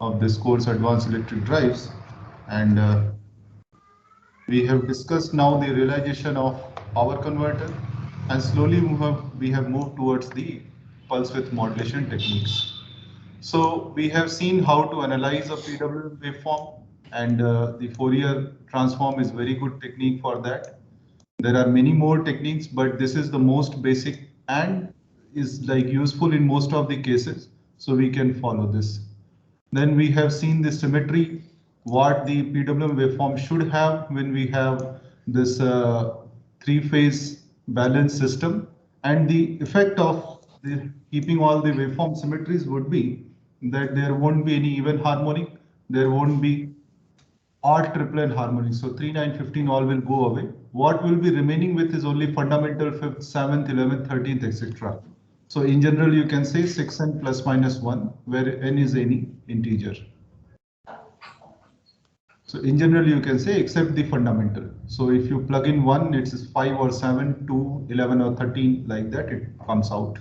of this course, Advanced Electric Drives, and we have discussed now the realization of power converter, and slowly we have moved towards the pulse width modulation techniques. So we have seen how to analyze a PWM waveform, and the Fourier transform is very good technique for that. There are many more techniques, but this is the most basic and is like useful in most of the cases. So we can follow this. Then we have seen the symmetry, what the PWM waveform should have when we have this three-phase balance system, and the effect of keeping all the waveform symmetries would be that there won't be any even harmonic, there won't be odd triplet harmonic. So 3, 9, 15 all will go away. What will be remaining with is only fundamental 5th, 7th, 11th, 13th, etc. So in general, you can say 6n plus minus 1, where n is any integer. So in general, you can say except the fundamental. So if you plug in 1, it's 5 or 7, 2, 11 or 13, like that, it comes out.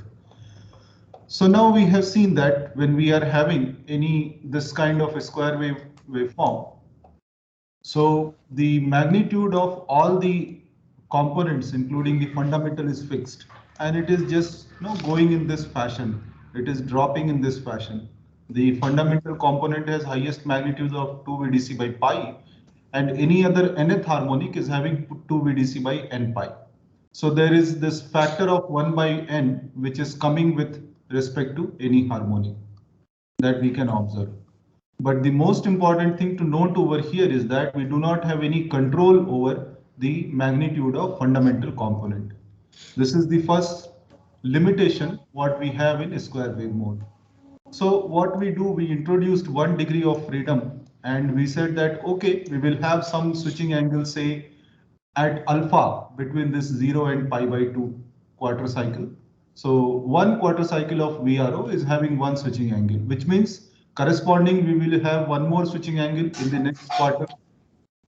So now we have seen that when we are having this kind of a square waveform, so the magnitude of all the components, including the fundamental, is fixed, and it is just going in this fashion. It is dropping in this fashion. The fundamental component has highest magnitude of 2 VDC by pi, and any other nth harmonic is having 2 VDC by n pi. So there is this factor of 1 by n, which is coming with respect to any harmonic that we can observe. But the most important thing to note over here is that we do not have any control over the magnitude of fundamental component. This is the first limitation what we have in square wave mode. So what we do, we introduced 1 degree of freedom, and we said that, okay, we will have some switching angle, say at alpha between this 0 and pi by 2 quarter cycle. So 1 quarter cycle of VRO is having 1 switching angle, which means corresponding we will have 1 more switching angle in the next quarter,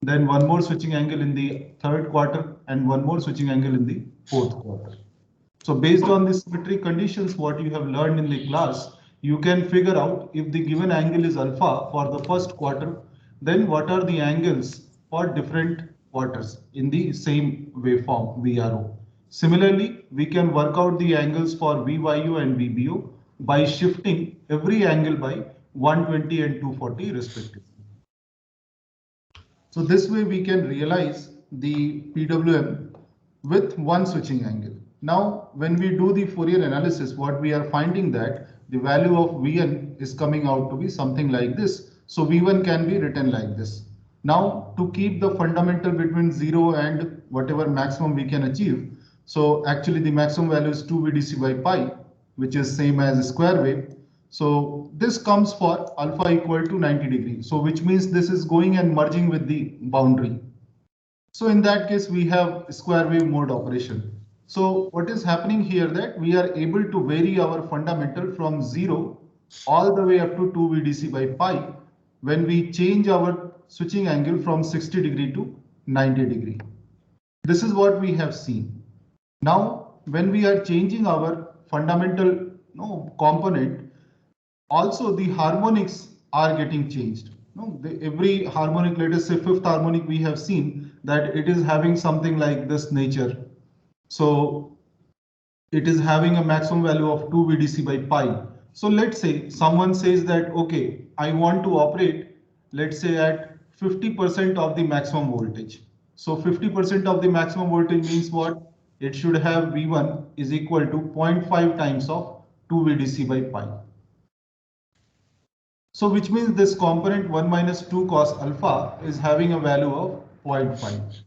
then 1 more switching angle in the third quarter, and 1 more switching angle in the fourth quarter. So based on the symmetry conditions, what you have learned in the class, you can figure out if the given angle is alpha for the first quarter, then what are the angles for different quarters in the same waveform VRO. Similarly, we can work out the angles for VYO and VBO by shifting every angle by 120 and 240 respectively. So this way we can realize the PWM with 1 switching angle. Now, when we do the Fourier analysis, what we are finding that the value of Vn is coming out to be something like this. So V1 can be written like this. Now, to keep the fundamental between 0 and whatever maximum we can achieve, so actually the maximum value is 2 VDC by pi, which is same as a square wave. So this comes for alpha equal to 90 degrees. So which means this is going and merging with the boundary. So in that case, we have square wave mode operation. So what is happening here that we are able to vary our fundamental from 0 all the way up to 2 VDC by pi when we change our switching angle from 60 degree to 90 degree. This is what we have seen. Now, when we are changing our fundamental component, also the harmonics are getting changed. Every harmonic, let us say 5th harmonic, we have seen that it is having something like this nature. So it is having a maximum value of 2 VDC by pi. So let's say someone says that, okay, I want to operate, let's say at 50% of the maximum voltage. So 50% of the maximum voltage means what? It should have V1 is equal to 0.5 times of 2 VDC by pi. So which means this component 1 minus 2 cos alpha is having a value of 0.5.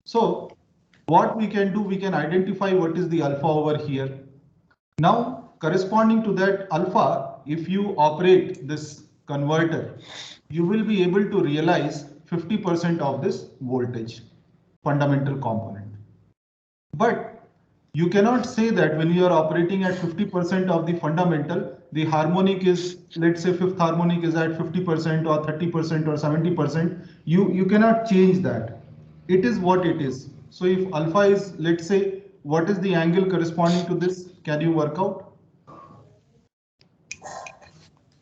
So what we can do, we can identify what is the alpha over here. Now corresponding to that alpha, if you operate this converter, you will be able to realize 50% of this voltage fundamental component. But you cannot say that when you are operating at 50% of the fundamental, the harmonic is, let's say 5th harmonic is at 50% or 30% or 70%. You cannot change that. It is what it is. So if alpha is, let's say what is the angle corresponding to this? Can you work out?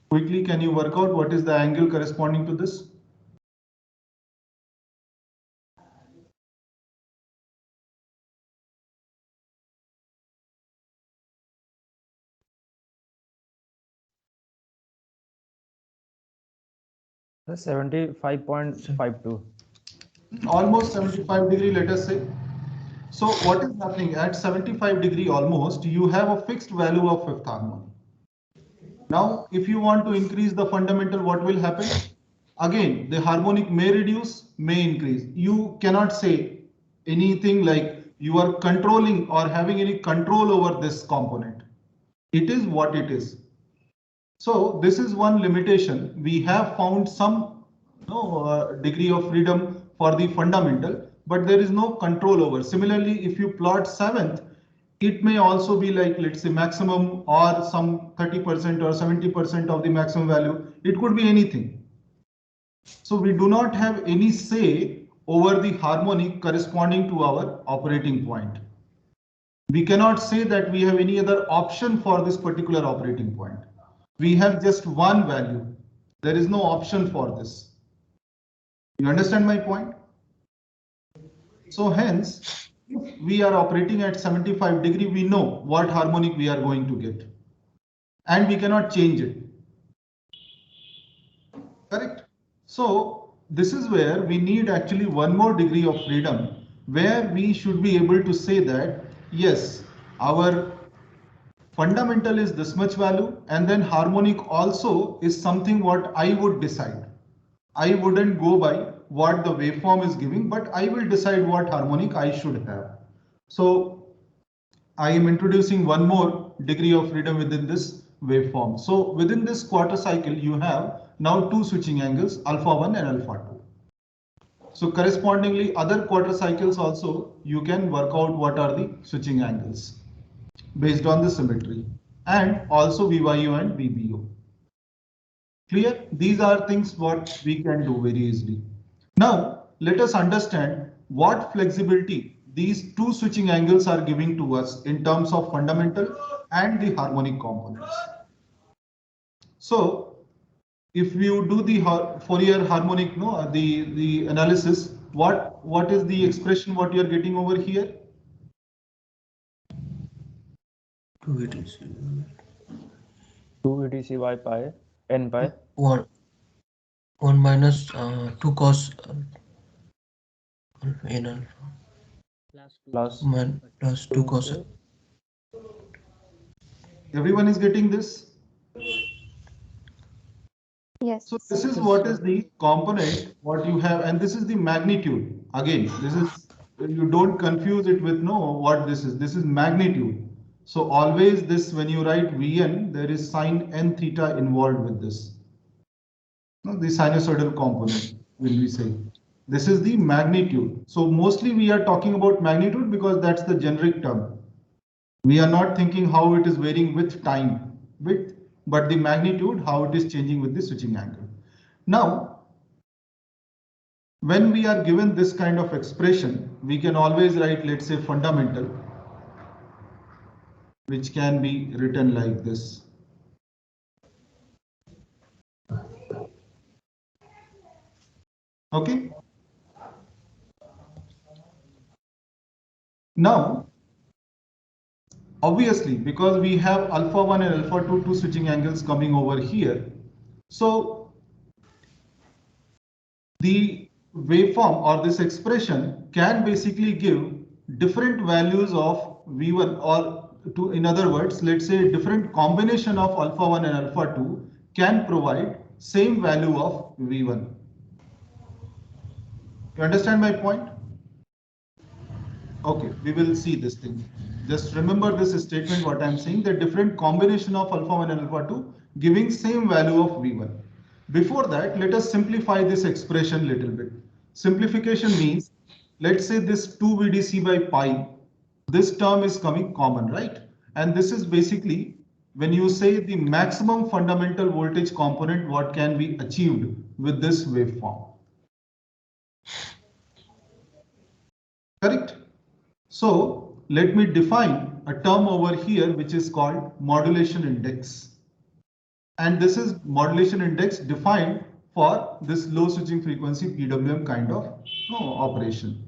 Quickly, can you work out what is the angle corresponding to this? The 75.52. Almost 75 degree, let us say. So what is happening at 75 degree almost, you have a fixed value of fifth harmonic. Now, if you want to increase the fundamental, what will happen? Again, the harmonic may reduce, may increase. You cannot say anything like you are controlling or having any control over this component. It is what it is. So this is one limitation. We have found some degree of freedom for the fundamental, but there is no control over. Similarly, if you plot seventh, it may also be like, let's say, maximum or some 30% or 70% of the maximum value. It could be anything. So we do not have any say over the harmonic corresponding to our operating point. We cannot say that we have any other option for this particular operating point. We have just one value. There is no option for this. You understand my point? So hence, if we are operating at 75 degree, we know what harmonic we are going to get. And we cannot change it. Correct? So this is where we need actually one more degree of freedom, where we should be able to say that, yes, our fundamental is this much value, and then harmonic also is something what I would decide. I wouldn't go by what the waveform is giving, but I will decide what harmonic I should have. So I am introducing one more degree of freedom within this waveform. So within this quarter cycle, you have now two switching angles, alpha 1 and alpha 2. So correspondingly, other quarter cycles also, you can work out what are the switching angles based on the symmetry, and also VYU and VBU. Clear? These are things what we can do very easily. Now, let us understand what flexibility these two switching angles are giving to us in terms of fundamental and the harmonic components. So, if you do the Fourier harmonic, the analysis, what is the expression what you are getting over here? 2 by pi n pi 1 minus 2 cos alpha n alpha plus 2 cos. Everyone is getting this? Yes. So this is what is the component what you have, and this is the magnitude. Again, this is, you don't confuse it with what this is. This is magnitude. So always this, when you write Vn, there is sine n theta involved with this. The sinusoidal component, when we say. This is the magnitude. So mostly we are talking about magnitude because that's the generic term. We are not thinking how it is varying with time, but the magnitude, how it is changing with the switching angle. Now, when we are given this kind of expression, we can always write, let's say, fundamental, which can be written like this. Okay. Now, obviously, because we have alpha 1 and alpha 2, two switching angles coming over here. So the waveform or this expression can basically give different values of V1, or in other words, let's say different combination of alpha 1 and alpha 2 can provide same value of V1. You understand my point? Okay, we will see this thing. Just remember this statement, what I'm saying, the different combination of alpha 1 and alpha 2 giving same value of V1. Before that, let us simplify this expression a little bit. Simplification means, let's say this 2 VDC by pi, this term is coming common, right? And this is basically when you say the maximum fundamental voltage component, what can be achieved with this waveform. Correct? So let me define a term over here which is called modulation index. And this is modulation index defined for this low switching frequency PWM kind of operation.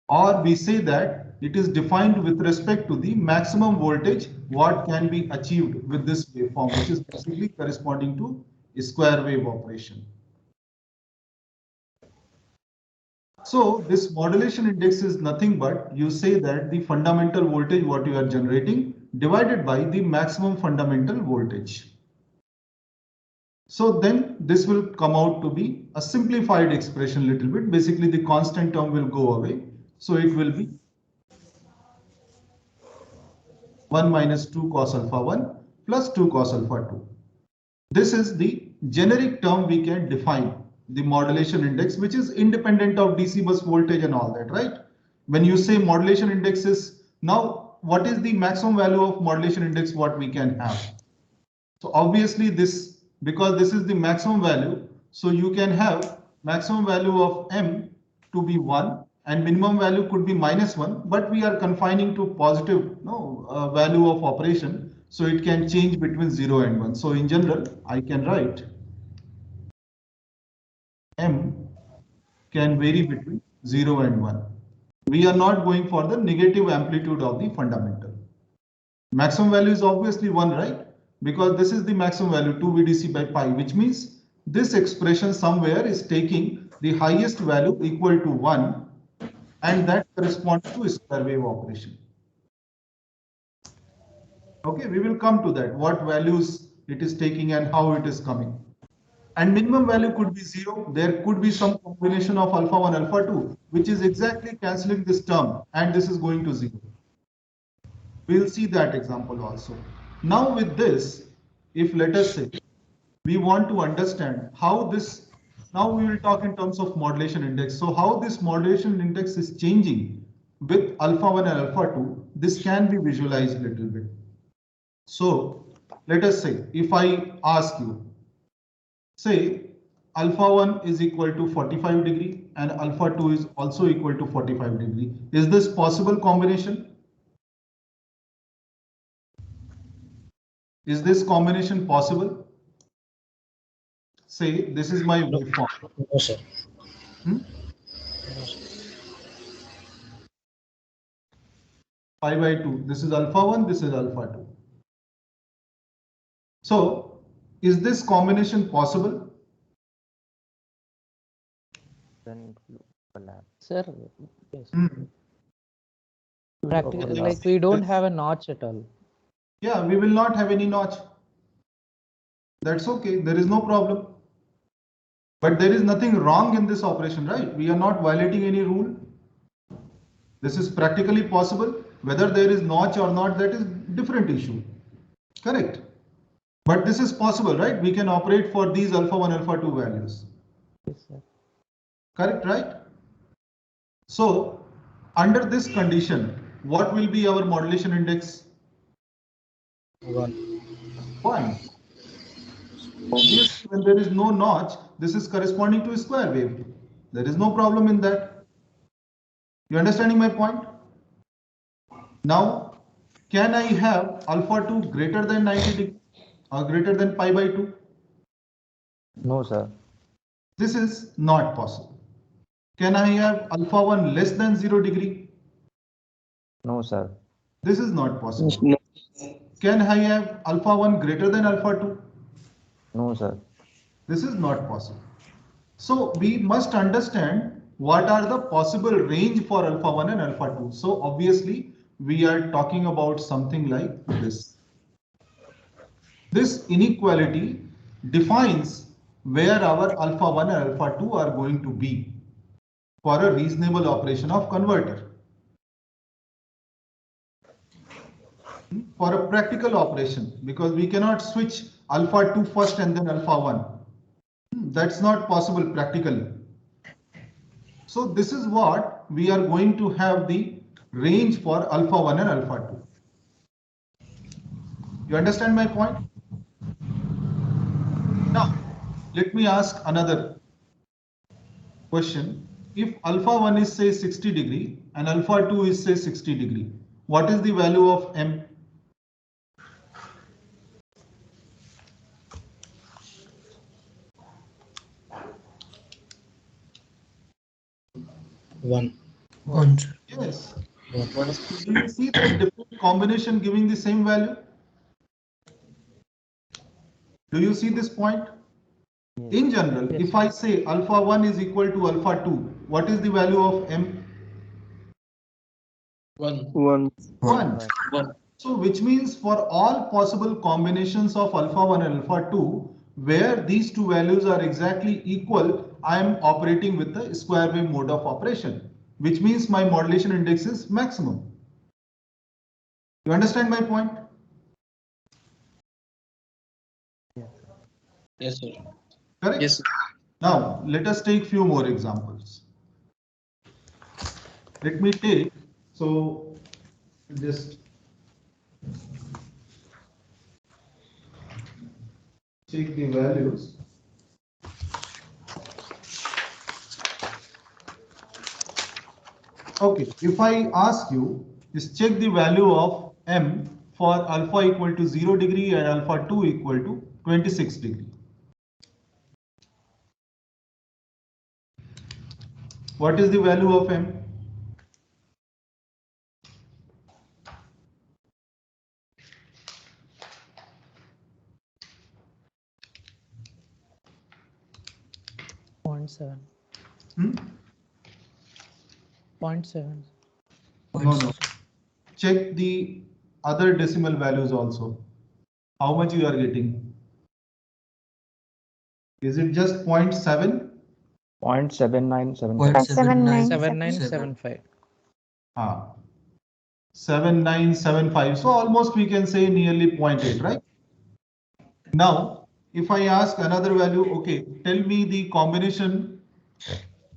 Or we say that it is defined with respect to the maximum voltage what can be achieved with this waveform, which is basically corresponding to a square wave operation. So this modulation index is nothing but you say that the fundamental voltage what you are generating divided by the maximum fundamental voltage. So then this will come out to be a simplified expression a little bit. Basically the constant term will go away. So it will be 1 minus 2 cos alpha 1 plus 2 cos alpha 2. This is the generic term we can define the modulation index, which is independent of DC bus voltage and all that, right? When you say modulation index is now, what is the maximum value of modulation index what we can have? So obviously this, because this is the maximum value, so you can have maximum value of M to be 1 and minimum value could be -1, but we are confining to positive value of operation. So it can change between 0 and 1. So in general, I can write M can vary between 0 and 1. We are not going for the negative amplitude of the fundamental. Maximum value is obviously 1, right? Because this is the maximum value 2 VDC by pi, which means this expression somewhere is taking the highest value equal to 1 and that corresponds to a square wave operation. Okay, we will come to that, what values it is taking and how it is coming. And minimum value could be 0. There could be some combination of alpha 1, alpha 2, which is exactly cancelling this term, and this is going to 0. We'll see that example also. Now with this, if let us say, we want to understand how this, now we will talk in terms of modulation index. So how this modulation index is changing with alpha 1 and alpha 2, this can be visualized a little bit. So let us say, if I ask you, say alpha 1 is equal to 45 degree and alpha 2 is also equal to 45 degree. Is this possible combination? Is this combination possible? Say this is my waveform. No, sir. Pi by 2. This is alpha 1, this is alpha 2. So is this combination possible? Then it will collapse. Sir, yes. Hmm. Practically, Okay, like we don't have a notch at all. Yeah, we will not have any notch. That's okay, there is no problem. But there is nothing wrong in this operation, right? We are not violating any rule. This is practically possible. Whether there is notch or not, that is different issue. Correct. But this is possible, right? We can operate for these alpha 1, alpha 2 values. Yes, sir. Correct, right? So under this condition, what will be our modulation index? 1. 1. Obviously, when there is no notch, this is corresponding to a square wave. There is no problem in that. You understanding my point? Now, can I have alpha 2 greater than 90 degree or greater than pi by 2? No, sir. This is not possible. Can I have alpha 1 less than 0 degree? No, sir. This is not possible. Can I have alpha 1 greater than alpha 2? No, sir. This is not possible. So we must understand what are the possible range for alpha 1 and alpha 2. So obviously we are talking about something like this. This inequality defines where our alpha 1 and alpha 2 are going to be for a reasonable operation of converter. For a practical operation, because we cannot switch alpha 2 first and then alpha 1. That's not possible practically. So this is what we are going to have the range for alpha 1 and alpha 2. You understand my point? Now, let me ask another question. If alpha 1 is say 60 degree and alpha 2 is say 60 degree, what is the value of M? One. Sir. Yes. One. Do you see the different combination giving the same value? Do you see this point? In general, Yes. if I say alpha 1 is equal to alpha 2, what is the value of M? One. 1. One. So which means for all possible combinations of alpha 1 and alpha 2, where these two values are exactly equal, I am operating with the square wave mode of operation, which means my modulation index is maximum. You understand my point? Yes, sir. Correct? Yes, sir. Now, let us take few more examples. Let me take, so just check the values. Okay, if I ask you, is check the value of M for alpha equal to 0 degree and alpha 2 equal to 26 degree. What is the value of M? Point seven. Hmm? 0.7. No. Check the other decimal values also. How much you are getting? Is it just 0.7? 0.7975. 7975. 7975. So almost we can say nearly 0.8, right? Now, if I ask another value, okay, tell me the combination,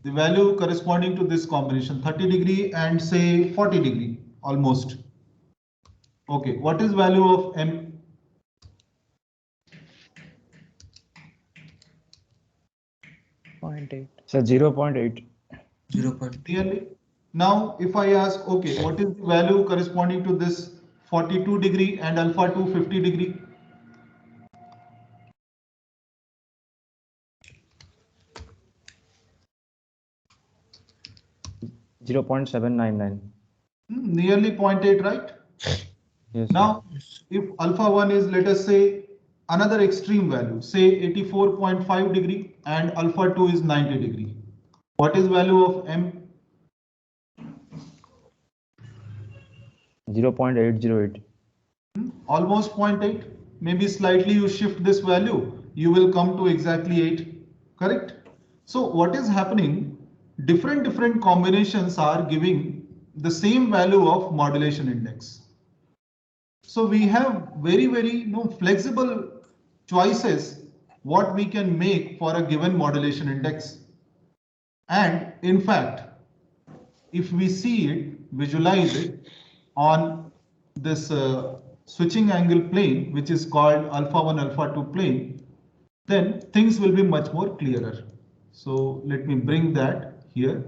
the value corresponding to this combination, 30 degree and say 40 degree, almost. Okay, what is value of M? Point 0.8. So 0.8. 0.8. Nearly. Now, if I ask, okay, what is the value corresponding to this 42 degree and alpha 2 50 degree? 0.799. Nearly 0.8, right? Yes, sir. Now, if alpha 1 is, let us say, another extreme value, say 84.5 degree and alpha 2 is 90 degree. What is value of M? 0.808. Almost 0.8. Maybe slightly you shift this value, you will come to exactly 8. Correct? So what is happening? Different combinations are giving the same value of modulation index. So we have very flexible choices what we can make for a given modulation index. And in fact, if we see it, visualize it on this switching angle plane, which is called alpha 1 alpha 2 plane, then things will be much more clearer. So let me bring that here.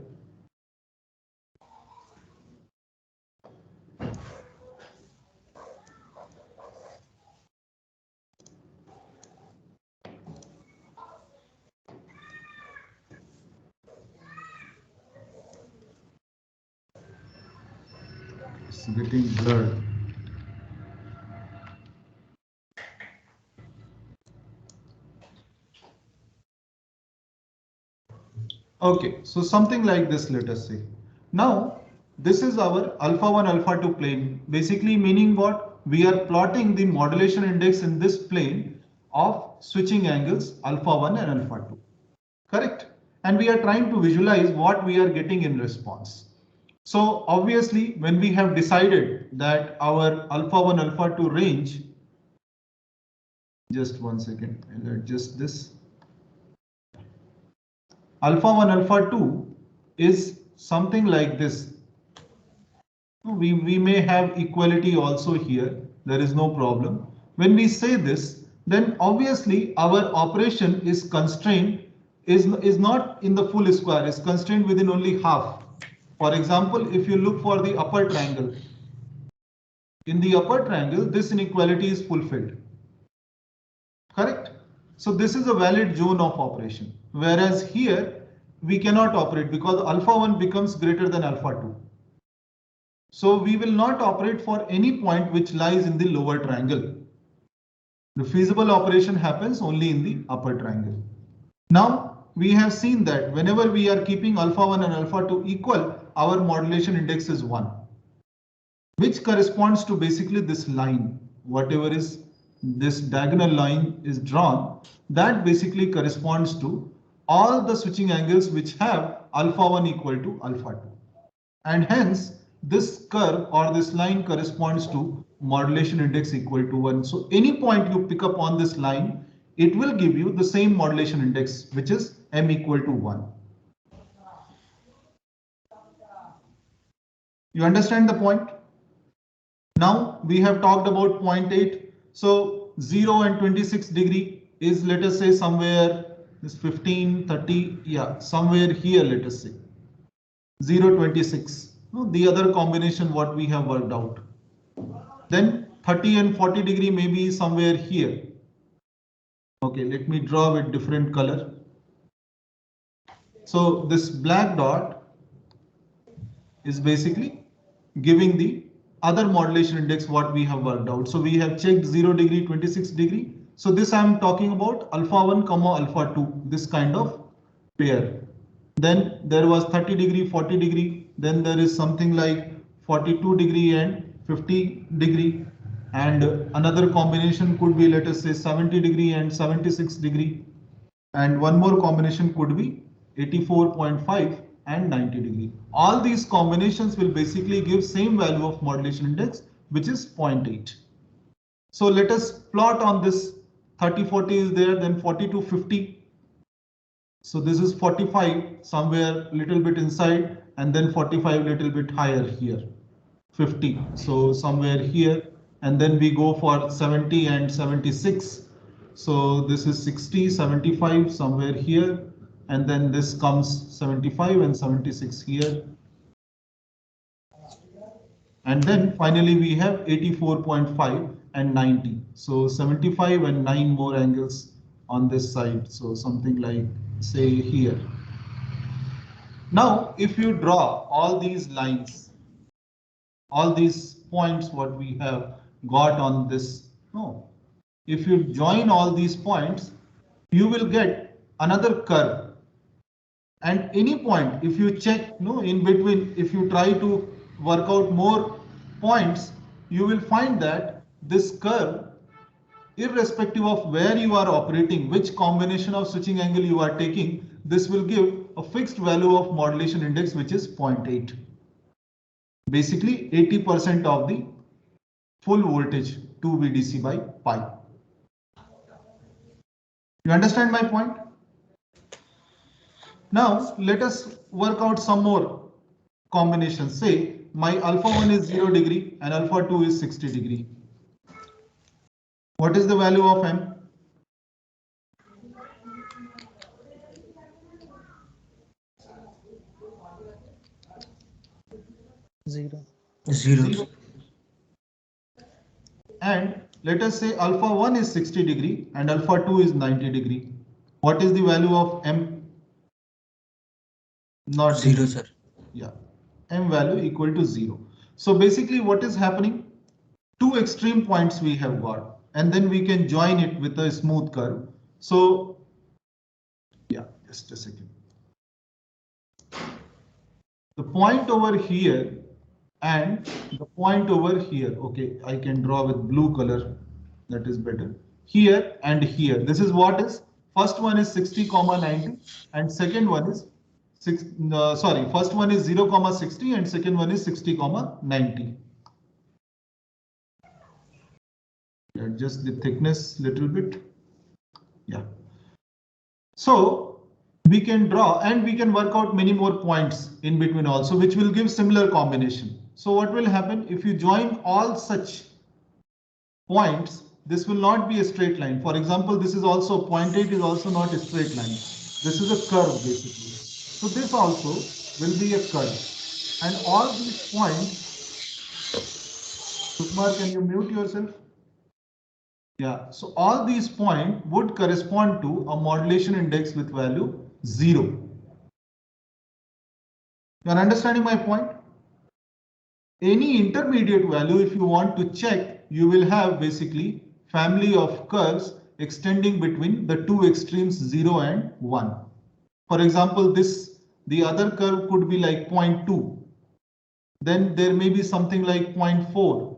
It's getting blurred. Okay, so something like this, let us say. Now, this is our alpha 1 alpha 2 plane, basically meaning what? We are plotting the modulation index in this plane of switching angles alpha 1 and alpha 2. Correct? And we are trying to visualize what we are getting in response. So obviously, when we have decided that our alpha 1 alpha 2 range, just one second, I'll adjust this. Alpha 1 alpha 2 is something like this. We may have equality also here, there is no problem. When we say this, then obviously our operation is constrained, is not in the full square, is constrained within only half. For example, if you look for the upper triangle, in the upper triangle, this inequality is fulfilled. Correct? So this is a valid zone of operation. Whereas here, we cannot operate because alpha 1 becomes greater than alpha 2. So we will not operate for any point which lies in the lower triangle. The feasible operation happens only in the upper triangle. Now we have seen that whenever we are keeping alpha 1 and alpha 2 equal, our modulation index is 1, which corresponds to basically this line. Whatever is this diagonal line is drawn, that basically corresponds to all the switching angles which have alpha 1 equal to alpha 2. And hence this curve or this line corresponds to modulation index equal to 1. So any point you pick up on this line, it will give you the same modulation index, which is m equal to 1. You understand the point? Now we have talked about 0.8. So 0 and 26 degree is, let us say, somewhere this 15, 30, yeah, somewhere here, let us say 0, 26. No, the other combination what we have worked out. Then 30 and 40 degree may be somewhere here. Okay, let me draw with different color. So this black dot is basically giving the other modulation index what we have worked out. So we have checked 0 degree, 26 degree. So this I am talking about alpha 1 comma alpha 2, this kind of pair. Then there was 30 degree, 40 degree. Then there is something like 42 degree and 50 degree. And another combination could be, let us say, 70 degree and 76 degree. And one more combination could be 84.5 and 90 degree. All these combinations will basically give same value of modulation index, which is 0.8. So let us plot on this. 30, 40 is there, then 40 to 50. So this is 45 somewhere little bit inside, and then 45 little bit higher here, 50. So somewhere here, and then we go for 70 and 76. So this is 60, 75 somewhere here, and then this comes 75 and 76 here. And then finally we have 84.5 and 90. So 75 and 9 more angles on this side. So something like, say, here. Now, if you draw all these lines, all these points what we have got on this, no, if you join all these points, you will get another curve. And any point, if you check, no, in between, if you try to work out more points, you will find that this curve, irrespective of where you are operating, which combination of switching angle you are taking, this will give a fixed value of modulation index, which is 0.8. Basically 80% of the full voltage 2 VDC by pi. You understand my point? Now let us work out some more combinations. Say my alpha 1 is 0 degree and alpha 2 is 60 degree. What is the value of m? Zero. Zero. And let us say alpha 1 is 60 degree and alpha 2 is 90 degree. What is the value of m? Not Zero, sir. Yeah, m value equal to 0. So basically what is happening? Two extreme points we have got, and then we can join it with a smooth curve. So yeah, just a second. The point over here and the point over here. Okay, I can draw with blue color. That is better. Here and here. This is what is. First one is 60, 90, and second one is first one is 0, 60, and second one is 60, 90. Adjust the thickness little bit. Yeah. So we can draw and we can work out many more points in between also, which will give similar combination. So what will happen if you join all such points? This will not be a straight line. For example, this is also 0.8 is also not a straight line. This is a curve basically. So this also will be a curve. And all these points Sukumar, can you mute yourself? Yeah, so all these points would correspond to a modulation index with value 0. You are understanding my point? Any intermediate value, if you want to check, you will have basically family of curves extending between the two extremes 0 and 1. For example, the other curve could be like 0.2. Then there may be something like 0.4.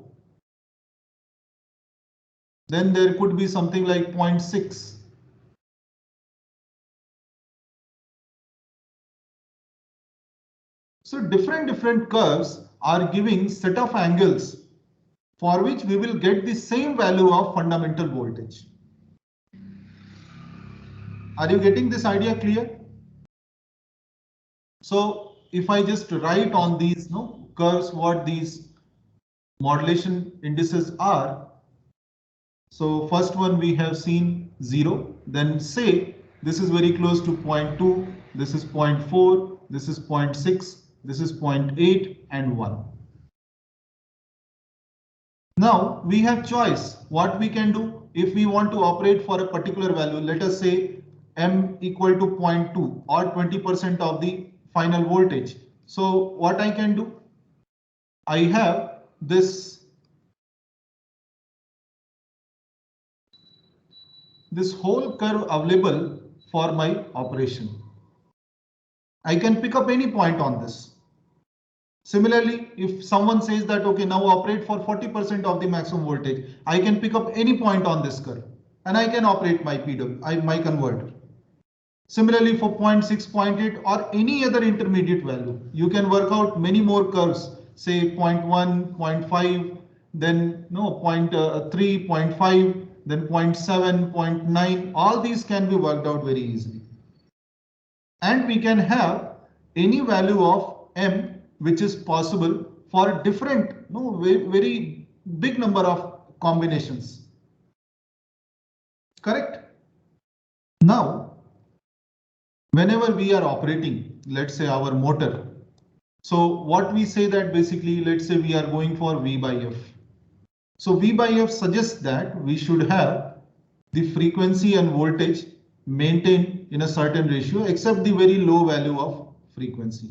Then there could be something like 0.6. So different curves are giving set of angles for which we will get the same value of fundamental voltage. Are you getting this idea clear? So if I just write on these curves what these modulation indices are. So first one we have seen 0, then say this is very close to 0.2, this is 0.4, this is 0.6, this is 0.8 and 1. Now we have choice what we can do if we want to operate for a particular value. Let us say M equal to 0.2 or 20% of the final voltage. So what I can do? I have this whole curve available for my operation. I can pick up any point on this. Similarly, if someone says that, okay, now operate for 40% of the maximum voltage, I can pick up any point on this curve and I can operate my my converter. Similarly, for 0.6, 0.8 or any other intermediate value, you can work out many more curves, say 0.1, 0.5, then 0.3, 0.5, then 0.7, 0.9, all these can be worked out very easily. And we can have any value of M which is possible for different, very big number of combinations. Correct? Now, whenever we are operating, let's say our motor. So what we say that basically, let's say we are going for V by F. So V by F suggests that we should have the frequency and voltage maintained in a certain ratio except the very low value of frequency.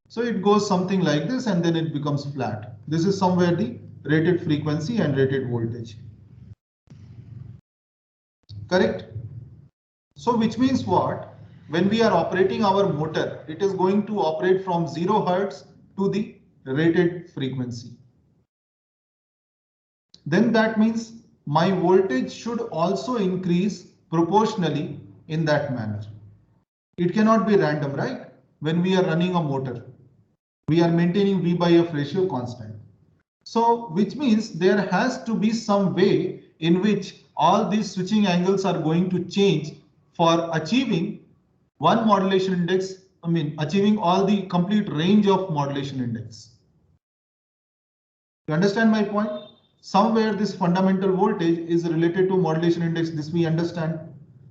So it goes something like this and then it becomes flat. This is somewhere the rated frequency and rated voltage. Correct? So which means what? When we are operating our motor, it is going to operate from 0 Hertz to the rated frequency. Then that means my voltage should also increase proportionally in that manner. It cannot be random, right? When we are running a motor, we are maintaining V by F ratio constant. So which means there has to be some way in which all these switching angles are going to change for achieving one modulation index, achieving all the complete range of modulation index. You understand my point? Somewhere this fundamental voltage is related to modulation index, this we understand.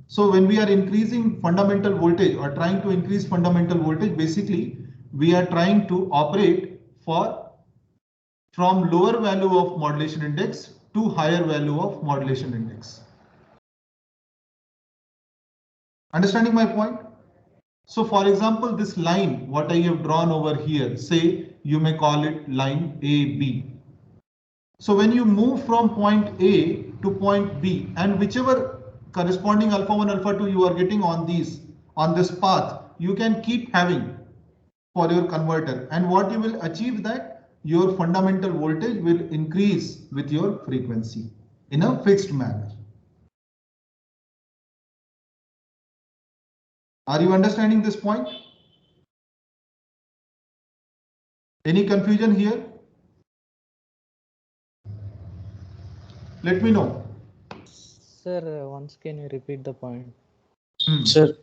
So when we are increasing fundamental voltage or trying to increase fundamental voltage, basically we are trying to operate from lower value of modulation index to higher value of modulation index. Understanding my point? So for example, this line, what I have drawn over here, say you may call it line AB. So when you move from point A to point B and whichever corresponding alpha 1, alpha 2 you are getting on this path, you can keep having for your converter, and what you will achieve that your fundamental voltage will increase with your frequency in a fixed manner. Are you understanding this point? Any confusion here? Let me know. Sir, once can you repeat the point? Sir,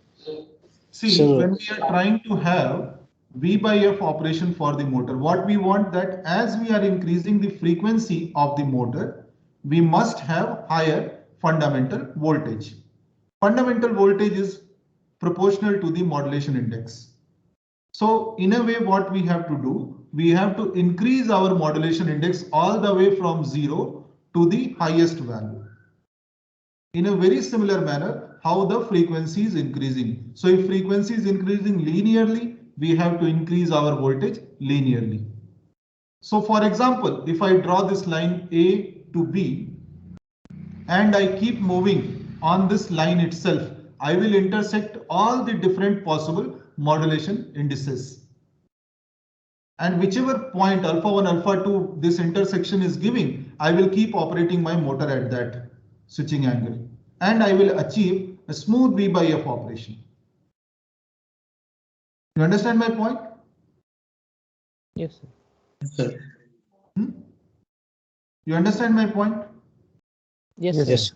See, when we are trying to have V by F operation for the motor, what we want that as we are increasing the frequency of the motor, we must have higher fundamental voltage. Fundamental voltage is proportional to the modulation index. So in a way, what we have to do, we have to increase our modulation index all the way from 0 to the highest value. In a very similar manner, how the frequency is increasing. So if frequency is increasing linearly, we have to increase our voltage linearly. So for example, if I draw this line A to B and I keep moving on this line itself, I will intersect all the different possible modulation indices. And whichever point alpha 1, alpha 2 this intersection is giving, I will keep operating my motor at that switching angle. And I will achieve a smooth V by F operation. You understand my point? Yes, sir. Yes, sir. You understand my point? Yes, Yes. sir. Yes.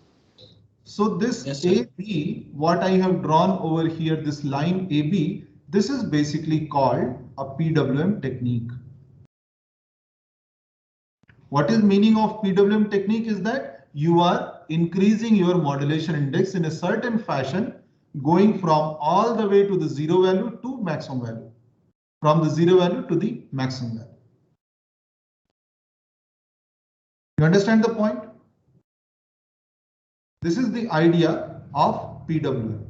So this Yes, sir. AB, what I have drawn over here, this line AB, this is basically called a PWM technique. What is meaning of PWM technique is that you are increasing your modulation index in a certain fashion, going from all the way to the zero value to maximum value, from the zero value to the maximum value. You understand the point? This is the idea of PWM.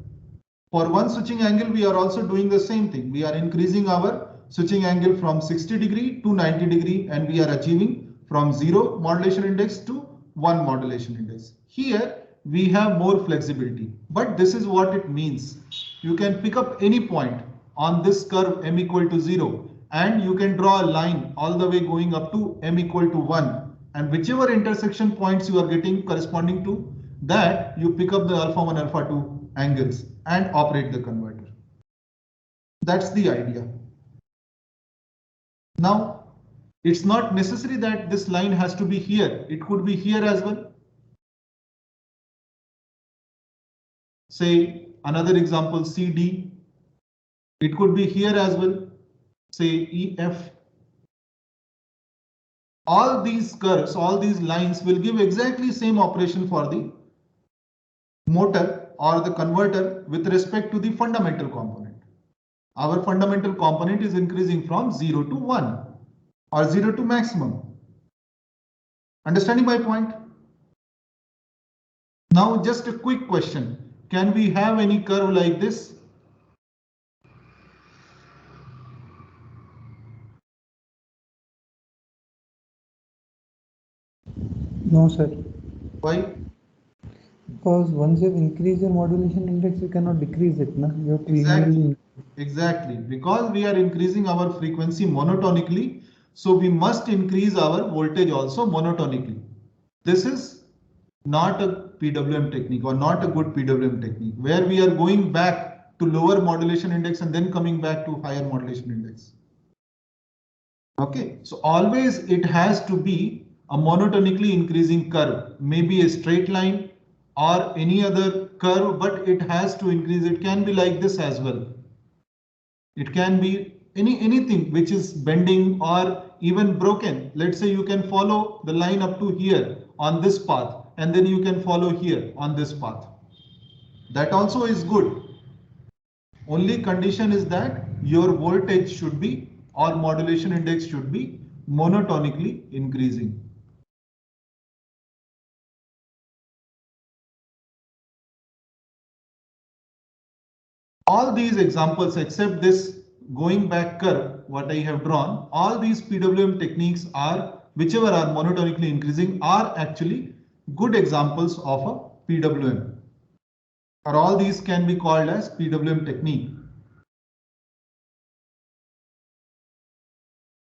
For one switching angle, we are also doing the same thing. We are increasing our switching angle from 60 degree to 90 degree, and we are achieving from 0 modulation index to 1 modulation index. Here we have more flexibility, but this is what it means. You can pick up any point on this curve m equal to 0, and you can draw a line all the way going up to m equal to 1, and whichever intersection points you are getting corresponding to that, you pick up the alpha 1, alpha 2 angles and operate the converter. That's the idea. Now, it's not necessary that this line has to be here. It could be here as well. Say another example, CD. It could be here as well. Say EF. All these curves, all these lines will give exactly same operation for the motor or the converter with respect to the fundamental component. Our fundamental component is increasing from 0 to 1 or 0 to maximum. Understanding my point? Now just a quick question. Can we have any curve like this? No, sir. Why? Because once you've increased your modulation index, you cannot decrease it. Na? You have to linearly. Exactly. Because we are increasing our frequency monotonically, so we must increase our voltage also monotonically. This is not a PWM technique or not a good PWM technique where we are going back to lower modulation index and then coming back to higher modulation index. Okay, so always it has to be a monotonically increasing curve, maybe a straight line or any other curve, but it has to increase. It can be like this as well. It can be anything which is bending or even broken. Let's say you can follow the line up to here on this path, and then you can follow here on this path. That also is good. Only condition is that your voltage should be or modulation index should be monotonically increasing. All these examples except this going back curve, what I have drawn, all these PWM techniques are, whichever are monotonically increasing, are actually good examples of a PWM. Or all these can be called as PWM technique.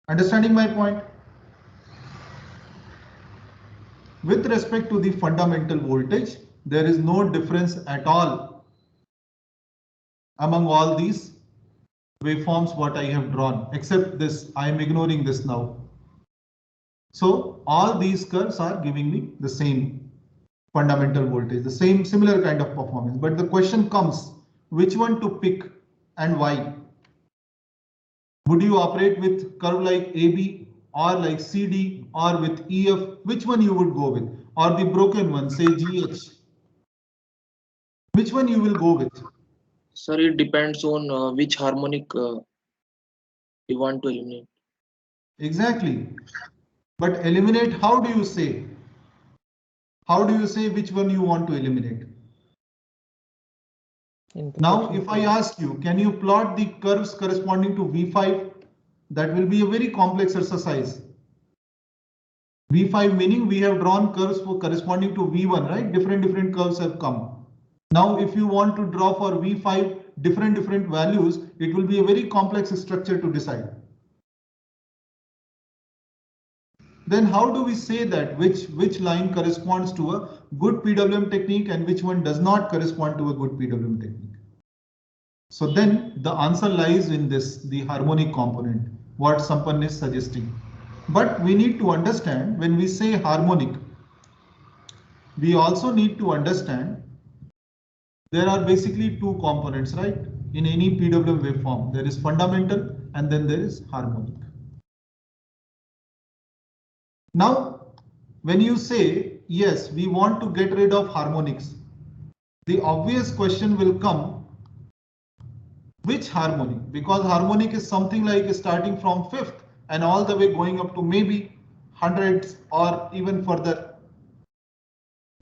Understanding my point? With respect to the fundamental voltage, there is no difference at all among all these waveforms what I have drawn, except this. I am ignoring this now. So all these curves are giving me the same fundamental voltage, the same similar kind of performance. But the question comes, which one to pick and why? Would you operate with curve like AB or like CD or with EF? Which one you would go with? Or the broken one, say GH? Which one you will go with? Sir, it depends on which harmonic you want to eliminate. Exactly. But eliminate, how do you say? How do you say which one you want to eliminate? Now, if I ask you, can you plot the curves corresponding to V5? That will be a very complex exercise. V5 meaning we have drawn curves for corresponding to V1, right? Different curves have come. Now, if you want to draw for V5 different values, it will be a very complex structure to decide. Then how do we say that which line corresponds to a good PWM technique and which one does not correspond to a good PWM technique? So then the answer lies in this, the harmonic component, what Sampan is suggesting. But we need to understand, when we say harmonic, we also need to understand there are basically two components, right? In any PWM waveform, there is fundamental and then there is harmonic. Now, when you say, yes, we want to get rid of harmonics, the obvious question will come, which harmonic? Because harmonic is something like starting from fifth and all the way going up to maybe hundreds or even further.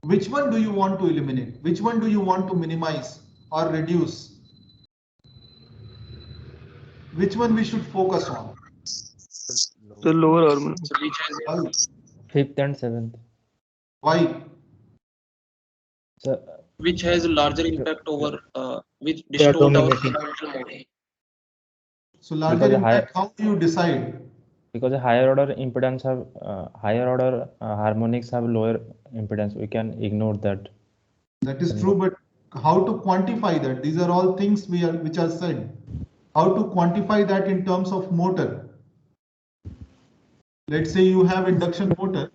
Which one do you want to eliminate? Which one do you want to minimize or reduce? Which one we should focus on? The lower harmonic. Why? Fifth and seventh. Why? So, Which has a larger impact over which They are distort our dominating. fundamental mode. So larger Because impact, how do you decide? because the higher order impedance have higher order harmonics have lower impedance, we can ignore that. That is true, but how to quantify that? These are all things which are said. How to quantify that in terms of motor? Let's say you have induction motor.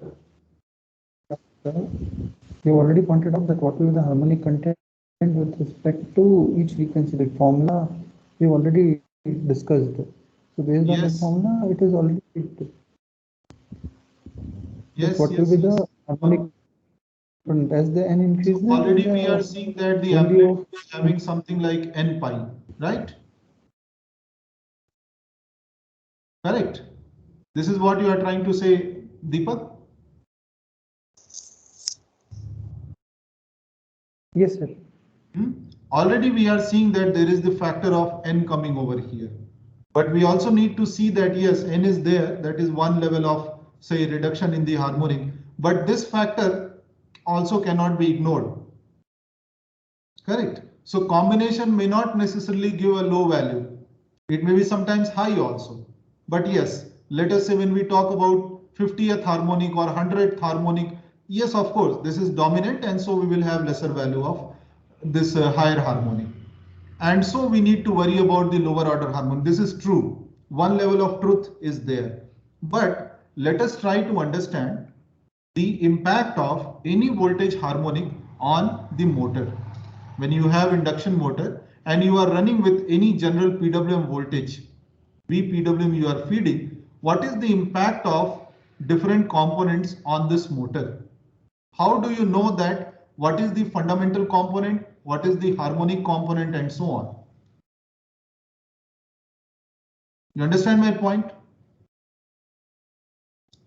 You already pointed out that what will be the harmonic content with respect to each frequency. The formula we already discussed. So based on that Yes. formula, it is already. Yes, What will be the harmonic content as the n increases? So already we the are seeing that the value amplitude is having something like n pi, right? Correct. This is what you are trying to say, Deepak? Yes, sir. Already we are seeing that there is the factor of n coming over here. But we also need to see that yes, n is there. That is one level of, say, reduction in the harmonic. But this factor also cannot be ignored. Correct. So combination may not necessarily give a low value. It may be sometimes high also. But yes, let us say when we talk about 50th harmonic or 100th harmonic, yes, of course, this is dominant and so we will have lesser value of this higher harmonic. And so we need to worry about the lower order harmonic. This is true. One level of truth is there. But let us try to understand the impact of any voltage harmonic on the motor. When you have induction motor and you are running with any general PWM voltage, VPWM you are feeding, what is the impact of different components on this motor? How do you know that what is the fundamental component, what is the harmonic component and so on? You understand my point?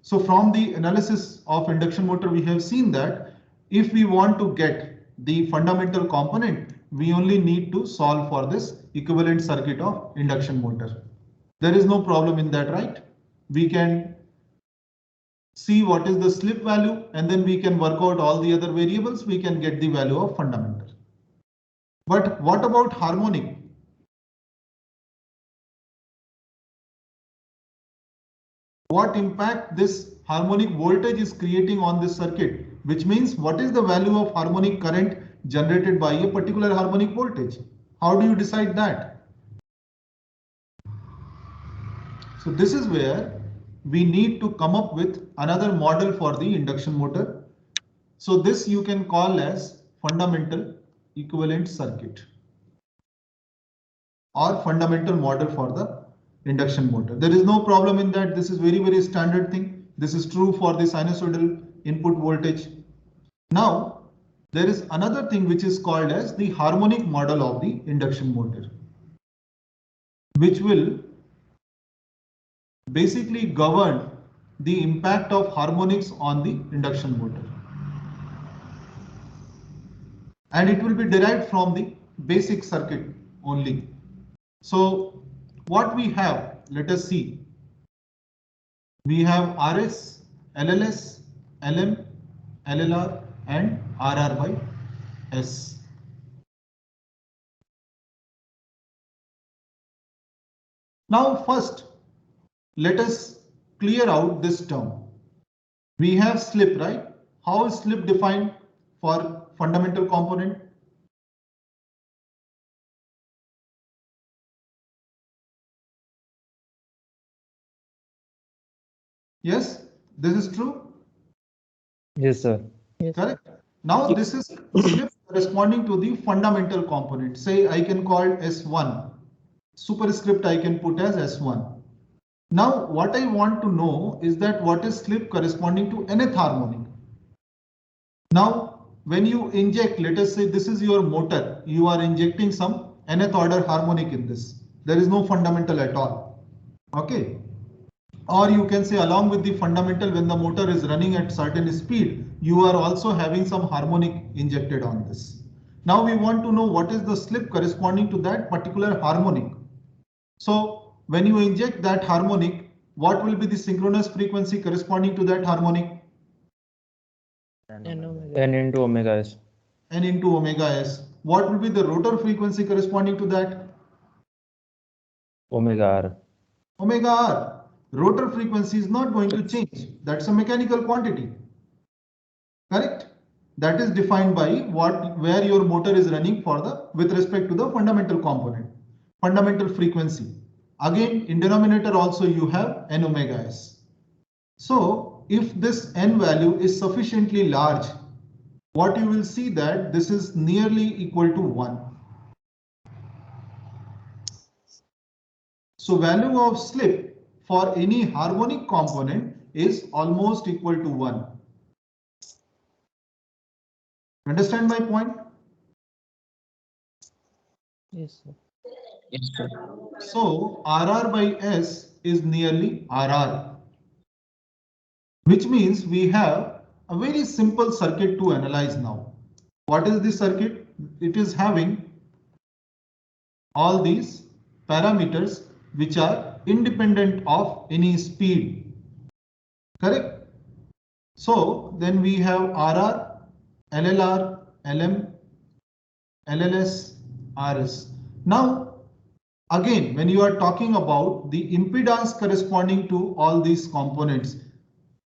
So from the analysis of induction motor, we have seen that if we want to get the fundamental component, we only need to solve for this equivalent circuit of induction motor. There is no problem in that, right? We can see what is the slip value and then we can work out all the other variables. We can get the value of fundamental. But what about harmonic? What impact this harmonic voltage is creating on this circuit, which means what is the value of harmonic current generated by a particular harmonic voltage? How do you decide that? So this is where we need to come up with another model for the induction motor. So this you can call as fundamental equivalent circuit or fundamental model for the induction motor. There is no problem in that. This is very standard thing. This is true for the sinusoidal input voltage. Now there is another thing which is called as the harmonic model of the induction motor, which will basically govern the impact of harmonics on the induction motor. And it will be derived from the basic circuit only. So what we have, let us see. We have RS, LLS, LM, LLR and RR by S. Now first, let us clear out this term. We have slip, right? How is slip defined for fundamental component? Yes, this is true. Yes, sir. Yes. Correct. Now this is slip corresponding to the fundamental component. Say I can call S1. Superscript I can put as S1. Now what I want to know is that what is slip corresponding to nth harmonic. Now when you inject, let us say this is your motor, you are injecting some nth order harmonic in this. There is no fundamental at all. Okay. Or you can say along with the fundamental, when the motor is running at certain speed, you are also having some harmonic injected on this. Now we want to know what is the slip corresponding to that particular harmonic. So when you inject that harmonic, what will be the synchronous frequency corresponding to that harmonic? N into omega S. N into omega S. What will be the rotor frequency corresponding to that? Omega R. Omega R. Rotor frequency is not going to change. That's a mechanical quantity. Correct? That is defined by where your motor is running with respect to the fundamental component, fundamental frequency. Again, in denominator also you have n omega S. So if this n value is sufficiently large, what you will see that this is nearly equal to 1. So value of slip for any harmonic component is almost equal to 1. Understand my point? Yes, sir. Yes, sir. So RR by S is nearly RR, which means we have a very simple circuit to analyze now. What is this circuit? It is having all these parameters which are independent of any speed. Correct? So then we have RR, LLR, LM, LLS, RS. Now again, when you are talking about the impedance corresponding to all these components,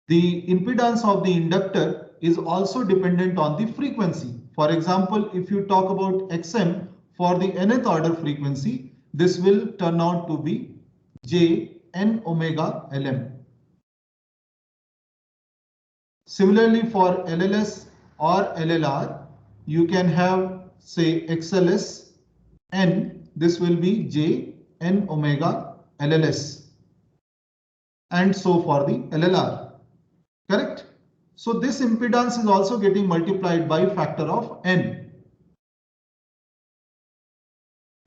the impedance of the inductor is also dependent on the frequency. For example, if you talk about XM for the nth order frequency, this will turn out to be J n omega Lm. Similarly, for LLS or LLR, you can have say XLS n, this will be J n omega LLS, and so for the LLR. Correct? So this impedance is also getting multiplied by factor of n.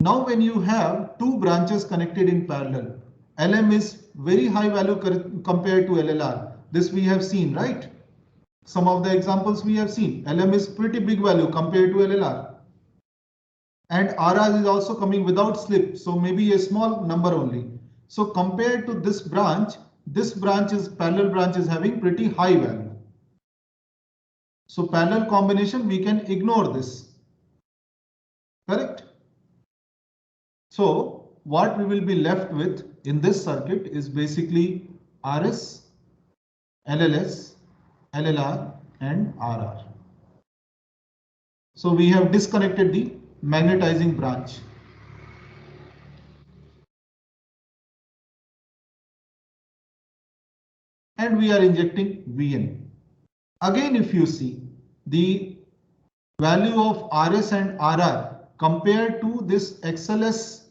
Now when you have two branches connected in parallel, Lm is very high value compared to LLR. This we have seen, right? Some of the examples we have seen. Lm is pretty big value compared to LLR. And RR is also coming without slip, so maybe a small number only. So compared to this branch parallel branch is having pretty high value. So parallel combination, we can ignore this. Correct? So what we will be left with in this circuit is basically RS, LLS, LLR and RR. So we have disconnected the magnetizing branch. And we are injecting Vn. Again, if you see the value of RS and RR compared to this XLS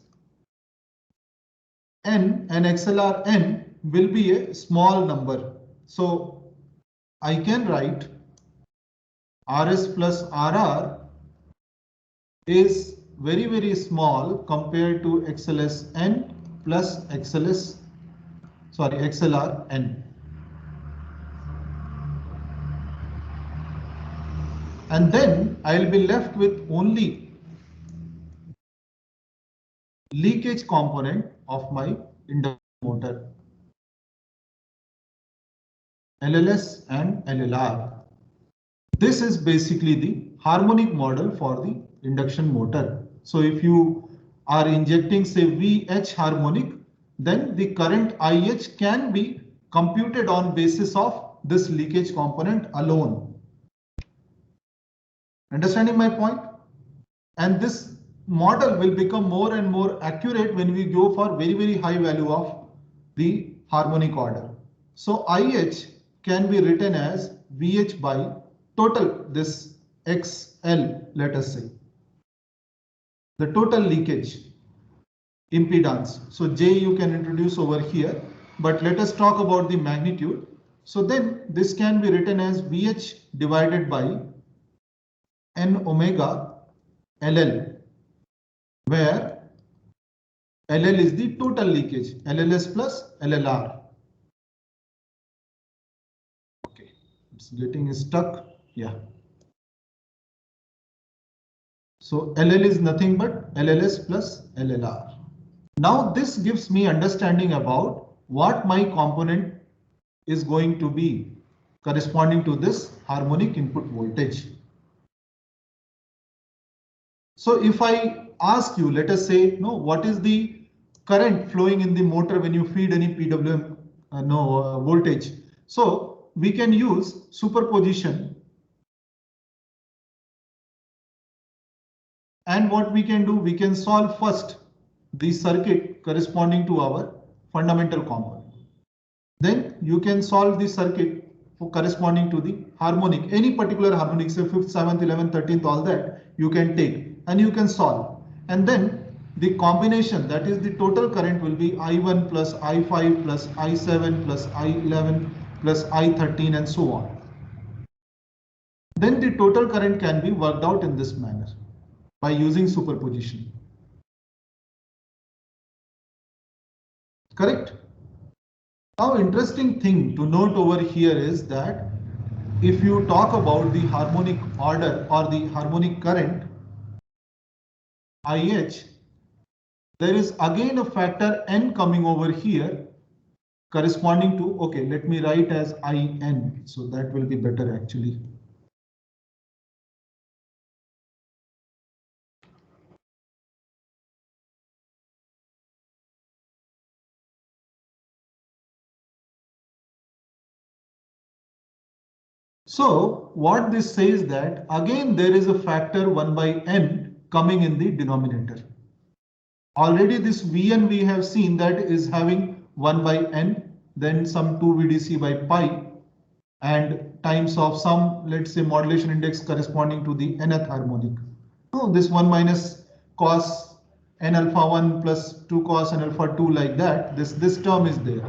n and XLR n will be a small number. So I can write RS plus RR is very, very small compared to XLS n plus XLS. sorry, XLR N. And then I'll be left with only leakage component of my induction motor, LLS and LLR. This is basically the harmonic model for the induction motor. So if you are injecting say VH harmonic, then the current IH can be computed on basis of this leakage component alone. Understanding my point? And this model will become more and more accurate when we go for very, very high value of the harmonic order. So IH can be written as VH by total this XL, let us say. The total leakage impedance. So J you can introduce over here, but let us talk about the magnitude. So then this can be written as VH divided by N omega LL, where LL is the total leakage, LLS plus LLR. Okay, it's getting stuck. Yeah. So LL is nothing but LLS plus LLR. Now this gives me understanding about what my component is going to be corresponding to this harmonic input voltage. So if I ask you, let us say, no, what is the current flowing in the motor when you feed any PWM voltage? So we can use superposition. And what we can do, we can solve first the circuit corresponding to our fundamental component. Then you can solve the circuit corresponding to the harmonic, any particular harmonic, say 5th, 7th, 11th, 13th, all that you can take and you can solve. And then the combination, that is the total current, will be I1 plus I5 plus I7 plus I11 plus I13 and so on. Then the total current can be worked out in this manner by using superposition. Correct? Now, interesting thing to note over here is that if you talk about the harmonic order or the harmonic current, IH, there is again a factor N coming over here corresponding to, okay, let me write as IN, so that will be better actually. So what this says that again there is a factor 1 by N coming in the denominator. Already this Vn we have seen that is having 1 by N, then some 2 VDC by pi and times of some, let's say, modulation index corresponding to the nth harmonic. So this 1 minus cos n alpha 1 plus 2 cos n alpha 2, like that, this term is there.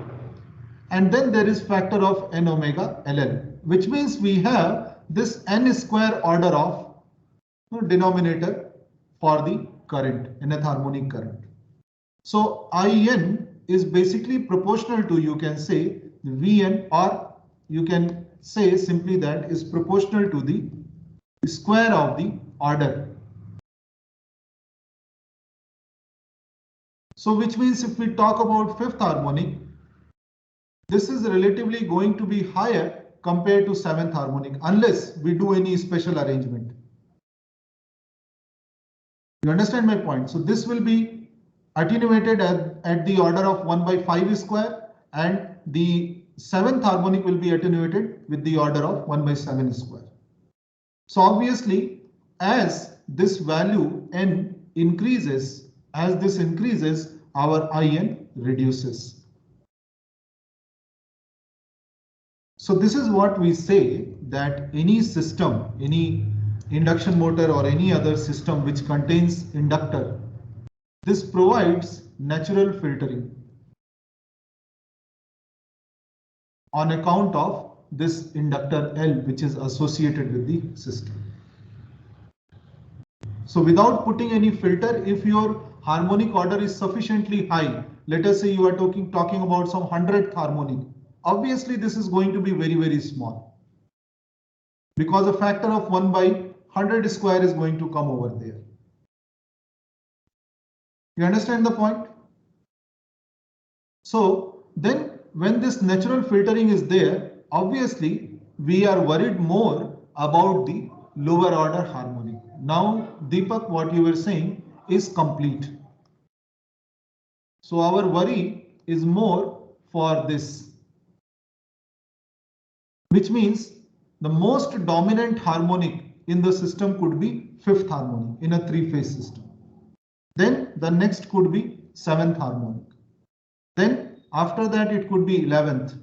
And then there is factor of n omega LL, which means we have this n square order of denominator for the current, nth harmonic current. So IN is basically proportional to, you can say, the Vn, or you can say simply that is proportional to the square of the order. So which means if we talk about 5th harmonic, this is relatively going to be higher compared to 7th harmonic unless we do any special arrangement. You understand my point? So this will be attenuated at the order of 1 by 5 square, and the 7th harmonic will be attenuated with the order of 1 by 7 square. So obviously, as this value n increases, as this increases, our IN reduces. So this is what we say, that any system, any induction motor or any other system which contains inductor, this provides natural filtering on account of this inductor L which is associated with the system. So without putting any filter, if your harmonic order is sufficiently high, let us say you are talking about some 100th harmonic. Obviously, this is going to be very, very small, because a factor of 1 by 100 square is going to come over there. You understand the point? So then when this natural filtering is there, obviously we are worried more about the lower order harmonic. Now, Deepak, what you were saying is complete. So our worry is more for this, which means the most dominant harmonic in the system could be 5th harmonic in a 3-phase system. Then the next could be 7th harmonic. Then after that it could be 11th.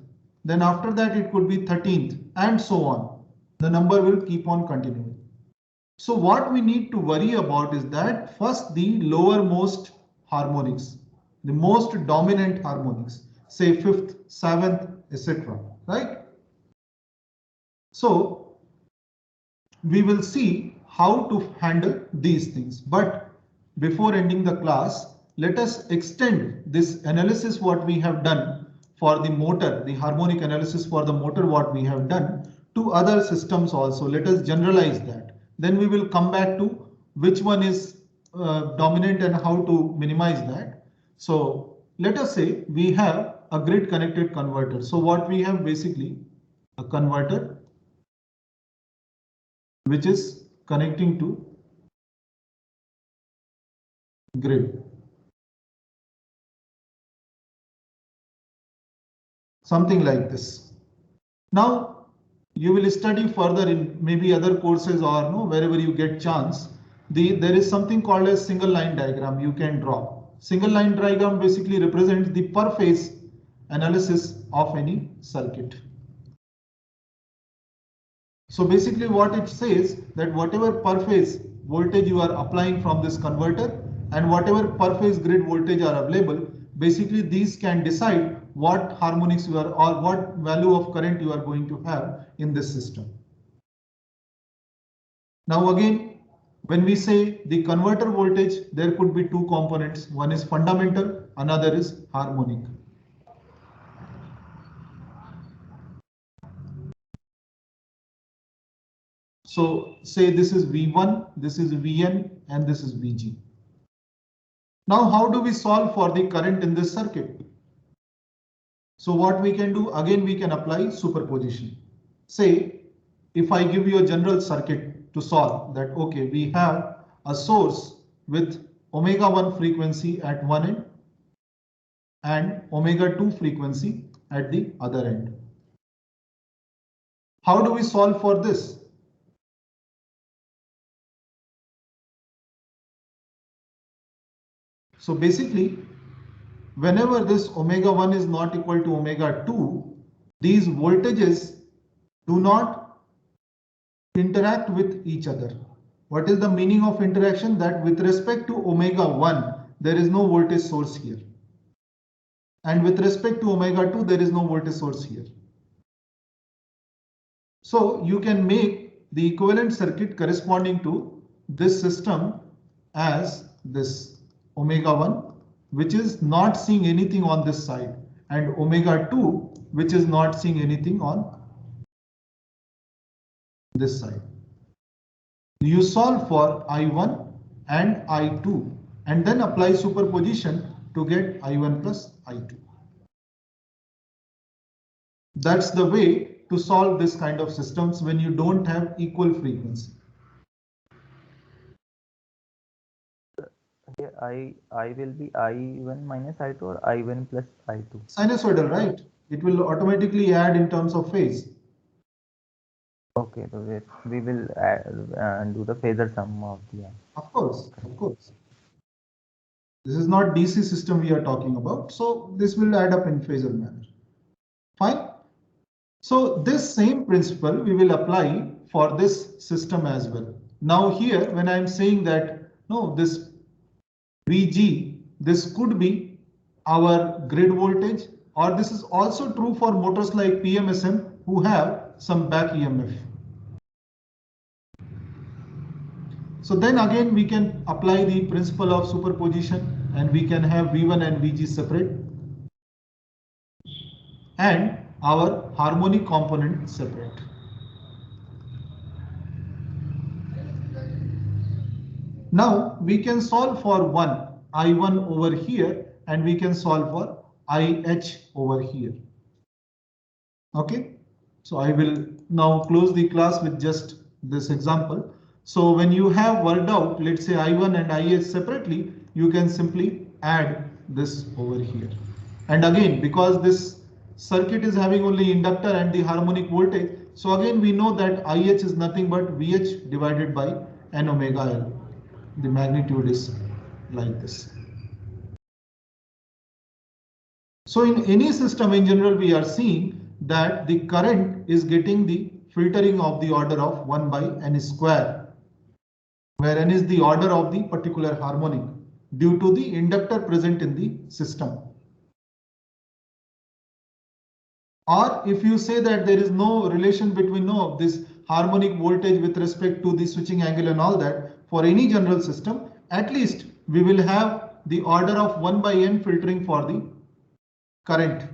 Then after that it could be 13th, and so on. The number will keep on continuing. So what we need to worry about is that first the lowermost harmonics, the most dominant harmonics, say 5th, 7th, etc. Right? So we will see how to handle these things. But before ending the class, let us extend this analysis what we have done for the motor, the harmonic analysis for the motor what we have done, to other systems also. Let us generalize that. Then we will come back to which one is dominant and how to minimize that. So let us say we have a grid connected converter. So what we have basically a converter which is connecting to grid. Something like this. Now you will study further in maybe other courses or no, wherever you get chance. There is something called as single line diagram you can draw. Single line diagram basically represents the per phase analysis of any circuit. So basically what it says that whatever per phase voltage you are applying from this converter and whatever per phase grid voltage are available, basically these can decide what harmonics you are or what value of current you are going to have in this system. Now again, when we say the converter voltage, there could be two components. One is fundamental, another is harmonic. So say this is V1, this is Vn, and this is Vg. Now how do we solve for the current in this circuit? So what we can do, again we can apply superposition. Say if I give you a general circuit to solve that, okay, we have a source with omega 1 frequency at one end and omega 2 frequency at the other end. How do we solve for this? So basically, whenever this omega 1 is not equal to omega 2, these voltages do not interact with each other. What is the meaning of interaction? That with respect to omega 1, there is no voltage source here. And with respect to omega 2, there is no voltage source here. So you can make the equivalent circuit corresponding to this system as this omega 1, which is not seeing anything on this side, and omega 2, which is not seeing anything on this side. You solve for I1 and I2 and then apply superposition to get I1 plus I2. That's the way to solve this kind of systems when you don't have equal frequency. Here I will be I1 minus I2 or I1 plus I2. Sinusoidal, right? It will automatically add in terms of phase. Okay, so we will do the phasor sum of the. Of course, of course. This is not DC system we are talking about, so this will add up in phasor manner. Fine. So this same principle we will apply for this system as well. Now here, when I am saying that no, this Vg, this could be our grid voltage, or this is also true for motors like PMSM who have some back EMF. So then again we can apply the principle of superposition. and we can have V1 and Vg separate, and our harmonic component separate. Now we can solve for one I1 over here, and we can solve for IH over here. Okay, so I will now close the class with just this example. So when you have worked out, let's say I1 and IH separately, you can simply add this over here. And again, because this circuit is having only inductor and the harmonic voltage, so again we know that IH is nothing but VH divided by N omega L. The magnitude is like this. So in any system in general, we are seeing that the current is getting the filtering of the order of 1 by N square, where N is the order of the particular harmonic due to the inductor present in the system. Or if you say that there is no relation between this harmonic voltage with respect to the switching angle and all that, for any general system, at least we will have the order of 1 by N filtering for the current,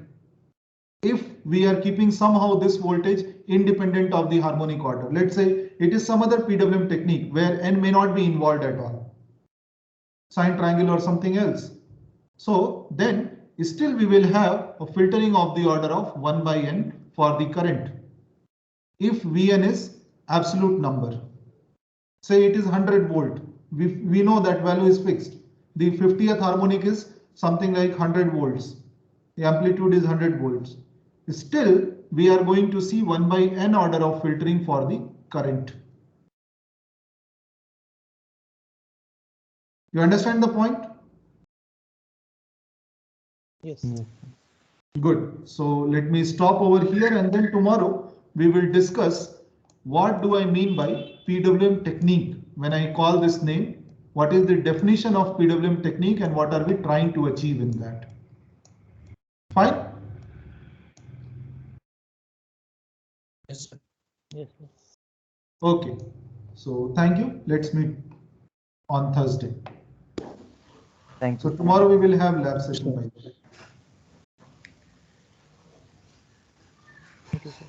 if we are keeping somehow this voltage independent of the harmonic order. Let's say it is some other PWM technique where N may not be involved at all, sine triangle or something else. So then still we will have a filtering of the order of 1 by N for the current, if Vn is absolute number. Say it is 100 volt. We know that value is fixed. The 50th harmonic is something like 100 volts. The amplitude is 100 volts. Still, we are going to see 1 by N order of filtering for the current. You understand the point? Yes. Good. So let me stop over here, and then tomorrow we will discuss what do I mean by PWM technique when I call this name. What is the definition of PWM technique and what are we trying to achieve in that? Fine? Yes, sir. Yes. Okay. So thank you. Let's meet on Thursday. Thank So you. tomorrow we will have lab session by the way. Thank you, sir.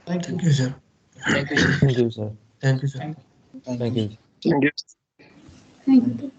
Thank you. Thank you, sir. Thank you, sir. Thank you, sir. Thank you, sir. Thank you. Thank you. Thank you.